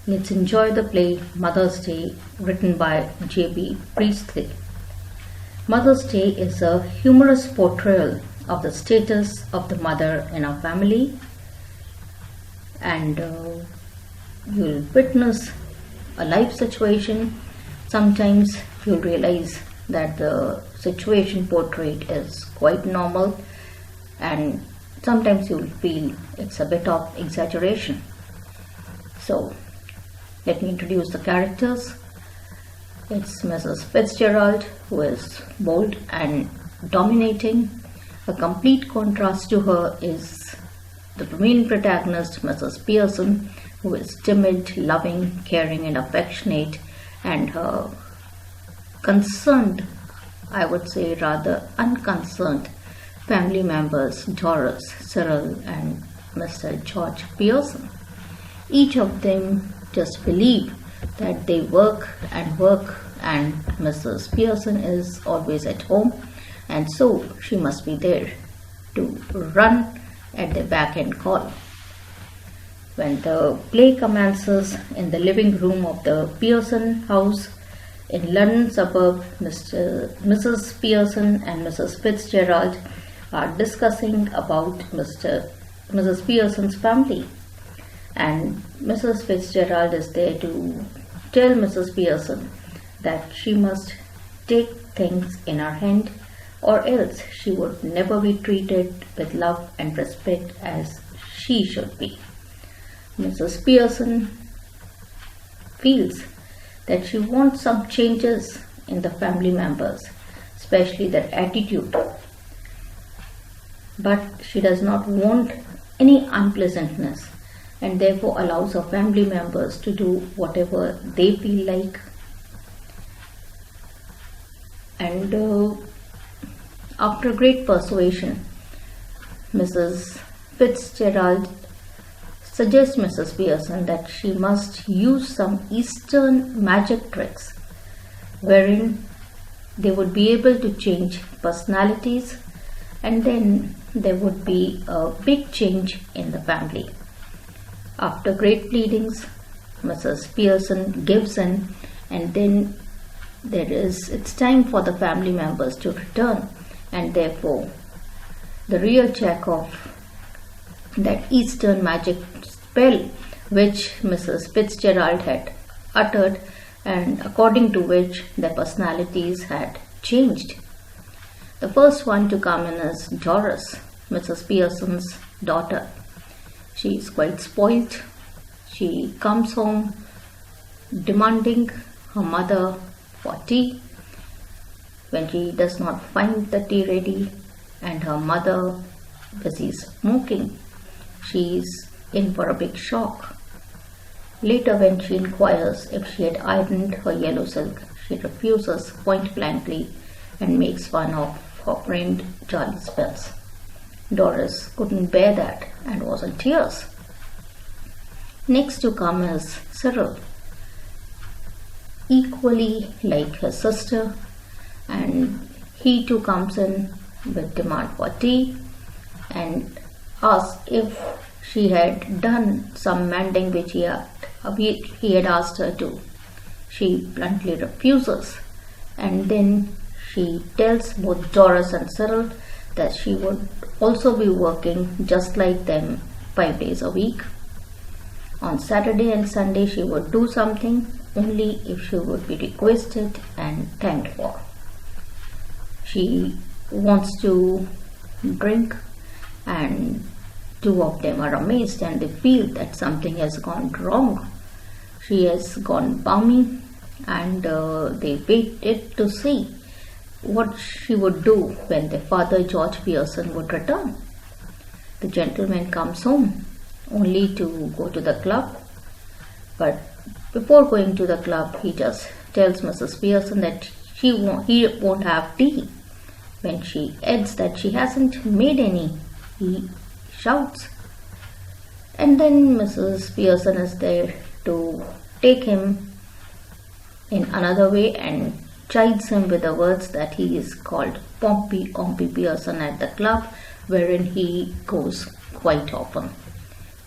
Let's enjoy the play Mother's Day, written by J.B. Priestley. Mother's Day is a humorous portrayal of the status of the mother in our family, and you'll witness a life situation. Sometimes you'll realize that the situation portrayed is quite normal, and sometimes you'll feel it's a bit of exaggeration. So, let me introduce the characters. It's Mrs. Fitzgerald, who is bold and dominating. A complete contrast to her is the main protagonist, Mrs. Pearson, who is timid, loving, caring, and affectionate, and her concerned, I would say rather unconcerned, family members, Doris, Cyril, and Mr. George Pearson. Each of them just believe that they work, and Mrs. Pearson is always at home, and so she must be there to run at the back and call. When the play commences in the living room of the Pearson house in London suburb, Mrs. Pearson and Mrs. Fitzgerald are discussing about Mrs. Pearson's family, and Mrs. Fitzgerald is there to tell Mrs. Pearson that she must take things in her hand, or else she would never be treated with love and respect as she should be. Mrs. Pearson feels that she wants some changes in the family members, especially their attitude. But she does not want any unpleasantness, and therefore allows her family members to do whatever they feel like. And after great persuasion, Mrs. Fitzgerald suggests Mrs. Pearson that she must use some Eastern magic tricks wherein they would be able to change personalities, and then there would be a big change in the family. After great pleadings, Mrs. Pearson gives in, and then it's time for the family members to return, and therefore the real check of that Eastern magic spell which Mrs. Fitzgerald had uttered, and according to which their personalities had changed. The first one to come in is Doris, Mrs. Pearson's daughter. She is quite spoilt. She comes home demanding her mother for tea. When she does not find the tea ready and her mother busy smoking, she is in for a big shock. Later, when she inquires if she had ironed her yellow silk, she refuses point blankly and makes fun of her friend Charlie's spells. Doris couldn't bear that and was in tears. Next to come is Cyril, equally like his sister, and he too comes in with demand for tea and asks if she had done some mending which he had asked her to. She bluntly refuses, and then she tells both Doris and Cyril that she would also be working just like them 5 days a week. On Saturday and Sunday she would do something only if she would be requested and thanked for. She wants to drink, and two of them are amazed and they feel that something has gone wrong. She has gone balmy, and they waited to see what she would do when their father George Pearson would return. The gentleman comes home only to go to the club, but before going to the club he just tells Mrs. Pearson that he won't have tea. When she adds that she hasn't made any, he shouts, and then Mrs. Pearson is there to take him in another way and chides him with the words that he is called Pompey Pearson at the club, wherein he goes quite often.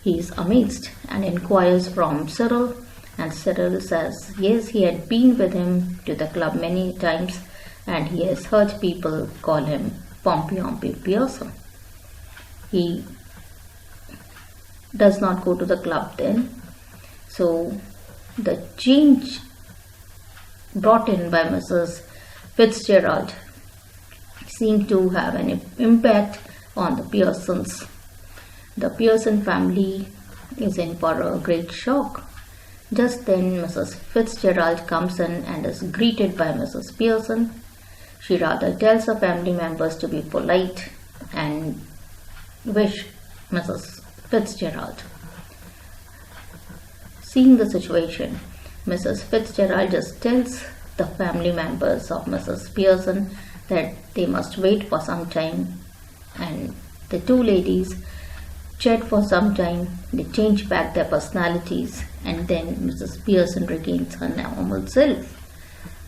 He is amazed and inquires from Cyril And Cyril says, yes, he had been with him to the club many times and he has heard people call him Pompey Pearson. He does not go to the club then. So the change brought in by Mrs. Fitzgerald seemed to have an impact on the Pearsons. The Pearson family is in for a great shock. Just then Mrs. Fitzgerald comes in and is greeted by Mrs. Pearson. She rather tells her family members to be polite and wish Mrs. Fitzgerald. Seeing the situation, Mrs. Fitzgerald just tells the family members of Mrs. Pearson that they must wait for some time, and the two ladies chat for some time. They change back their personalities, and then Mrs. Pearson regains her normal self.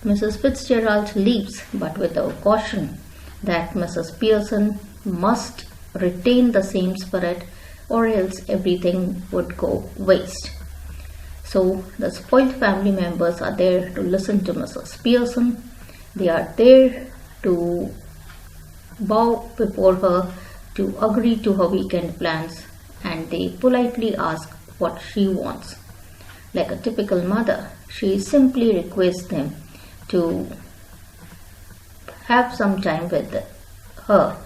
Mrs. Fitzgerald leaves, but with a caution that Mrs. Pearson must retain the same spirit or else everything would go waste. So the spoiled family members are there to listen to Mrs. Pearson. They are there to bow before her, to agree to her weekend plans, and they politely ask what she wants. Like a typical mother, she simply requests them to have some time with her,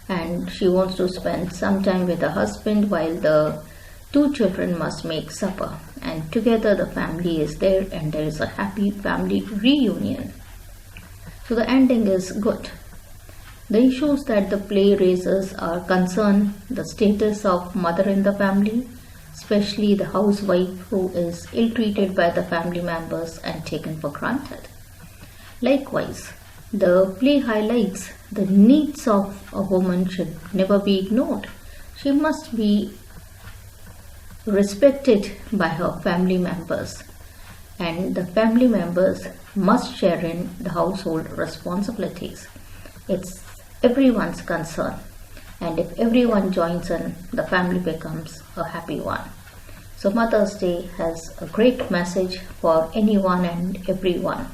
and she wants to spend some time with her husband while the two children must make supper, and together the family is there and there is a happy family reunion. So the ending is good. The issues that the play raises are concern the status of mother in the family, especially the housewife who is ill-treated by the family members and taken for granted. Likewise, the play highlights the needs of a woman should never be ignored. She must be respected by her family members, and the family members must share in the household responsibilities. It's everyone's concern, and if everyone joins in, the family becomes a happy one. So Mother's Day has a great message for anyone and everyone.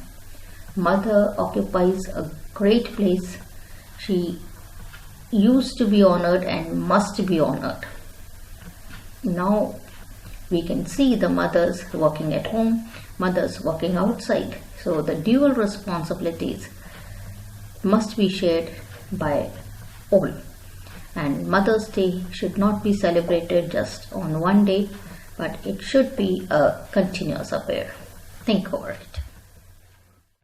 Mother occupies a great place. She used to be honored and must be honored. Now we can see the mothers working at home, mothers working outside. So the dual responsibilities must be shared by all. And Mother's Day should not be celebrated just on one day, but it should be a continuous affair. Think over it.